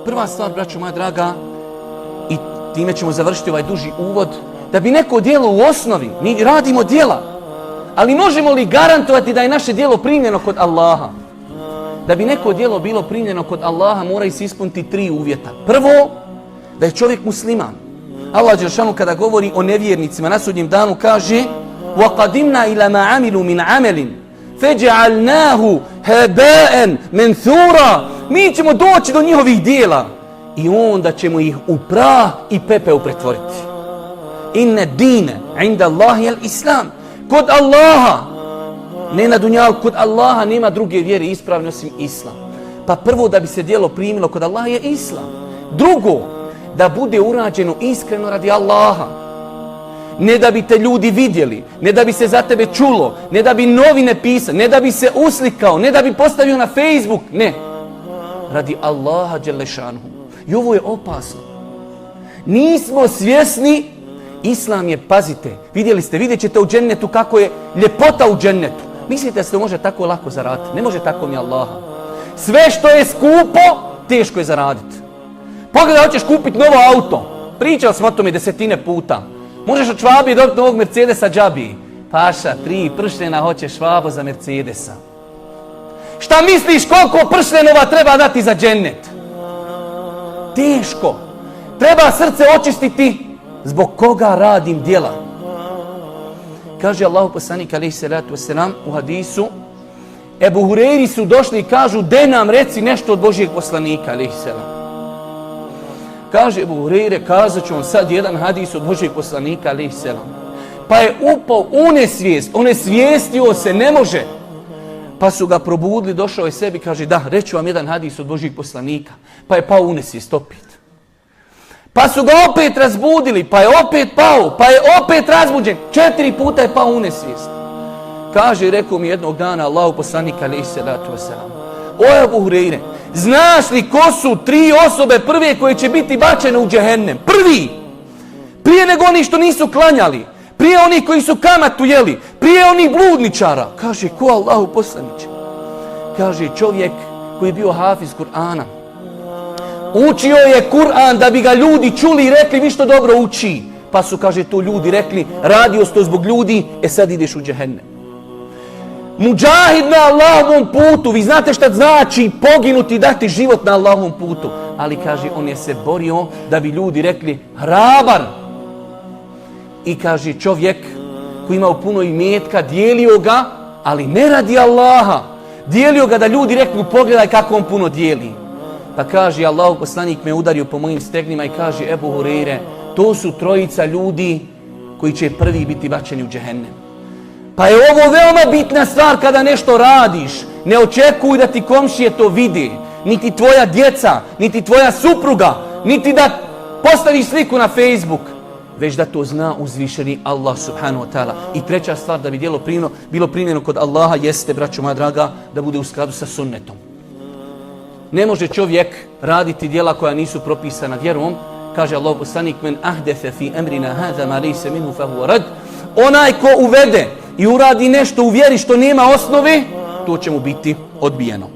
Prva stvar, braćo moja draga, i time ćemo završiti ovaj duži uvod, da bi neko djelo u osnovi, mi radimo djela, ali možemo li garantovati da je naše djelo primljeno kod Allaha? Da bi neko djelo bilo primljeno kod Allaha, mora se ispuniti 3 uvjeta. Prvo, da je čovjek musliman. Allah dželešanu kada govori o nevjernicima na sudnjem danu kaže: وَقَدِمْنَا إِلَى مَا عَمِلُوا مِنْ عَمَلٍ فَجَعَلْنَاهُ هَبَاءً مَنْثُورًا. Mi ćemo doći do njihovih djela i onda ćemo ih u prah i pepeo pretvoriti. Inne dine inda Allahi al-Islam. Kod Allaha, ne na dunjalu, kod Allaha nema druge vjere ispravne osim Islam. Pa prvo, da bi se djelo primilo kod Allaha je Islam. Drugo, da bude urađeno iskreno radi Allaha. Ne da bi te ljudi vidjeli, ne da bi se za tebe čulo, ne da bi novine pisao, ne da bi se uslikao, ne da bi postavio na Facebook, ne. Radi Allaha dželešanhu. I ovo je opasno. Nismo svjesni, Islam je, pazite, vidjet ćete u džennetu kako je ljepota u džennetu. Mislite da se to može tako lako zaraditi? Ne može tako mi Allaha. Sve što je skupo, teško je zaraditi. Pogledaj, hoćeš kupiti novo auto. Pričao sam o tome 10 puta. Možeš od Švabije dobiti novog Mercedesa džabi. Paša, 3 pršljena hoće Švabo za Mercedesa. Šta misliš koliko pršljenova treba dati za džennet? Teško. Treba srce očistiti. Zbog koga radim djela? Kaže Allahu poslanik alejhi salatu vesselam u hadisu, Ebu Hureyri su došli i kažu: "De nam reci nešto od Božjeg poslanika alejhi selam." Kaže Ebu Hureyre: "Kazat ću vam sad jedan hadis od Božjeg poslanika alejhi selam." Pa je upao u nesvijest, onesvijestio se, ne može. Pa su ga probudili, došao je sebi, kaže: "Da, reću vam jedan hadis od Božjeg poslanika." Pa je pao u nesvijest opet. Pa su ga opet razbudili, pa je opet pao, pa je opet razbuđen. 4 puta je pao u nesvijest. Kaže, rekao mi jednog dana Allahu poslanik alejhi salatu vesselam: "O Ebu Hureyre, znaš li ko su 3 osobe prve koje će biti bačene u džehennem? Prvi! Prije nego oni što nisu klanjali, prije onih koji su kamatu jeli, prije onih bludničara." Kaže, ko Allahu poslaniče? Kaže, čovjek koji je bio hafiz Kur'ana. Učio je Kur'an da bi ga ljudi čuli i rekli: "Vi što dobro uči." Pa su, kaže, to ljudi rekli: "Radio si to zbog ljudi, sad ideš u džehennem." Muđahid na Allahovom putu, vi znate šta znači poginuti i dati život na Allahovom putu. Ali, kaže, on je se borio da bi ljudi rekli: "Hrabar." I, kaže, čovjek koji imao puno imetka, dijelio ga, ali ne radi Allaha. Dijelio ga da ljudi reknu: "Pogledaj kako on puno dijeli." Pa kaže, Allahu poslanik me udario po mojim stegnima i kaže: "Ebu Hureyre, to su 3 ljudi koji će prvi biti bačeni u džehennem." Pa je ovo veoma bitna stvar kada nešto radiš. Ne očekuj da ti komšije to vidi, niti tvoja djeca, niti tvoja supruga, niti da postaviš sliku na Facebook, već da to zna uzvišeni Allah subhanahu wa ta'ala. I 3. stvar da bi djelo bilo primljeno kod Allaha jeste, braćo moja draga, da bude u skladu sa sunnetom. Ne može čovjek raditi djela koja nisu propisana vjerom. Kaže Allah poslanik: "Men ahdefe fi emrina hada ma laysa minhu fa huwa rad." Onaj ko uvede i uradi nešto u vjeri što nema osnove, to će mu biti odbijeno.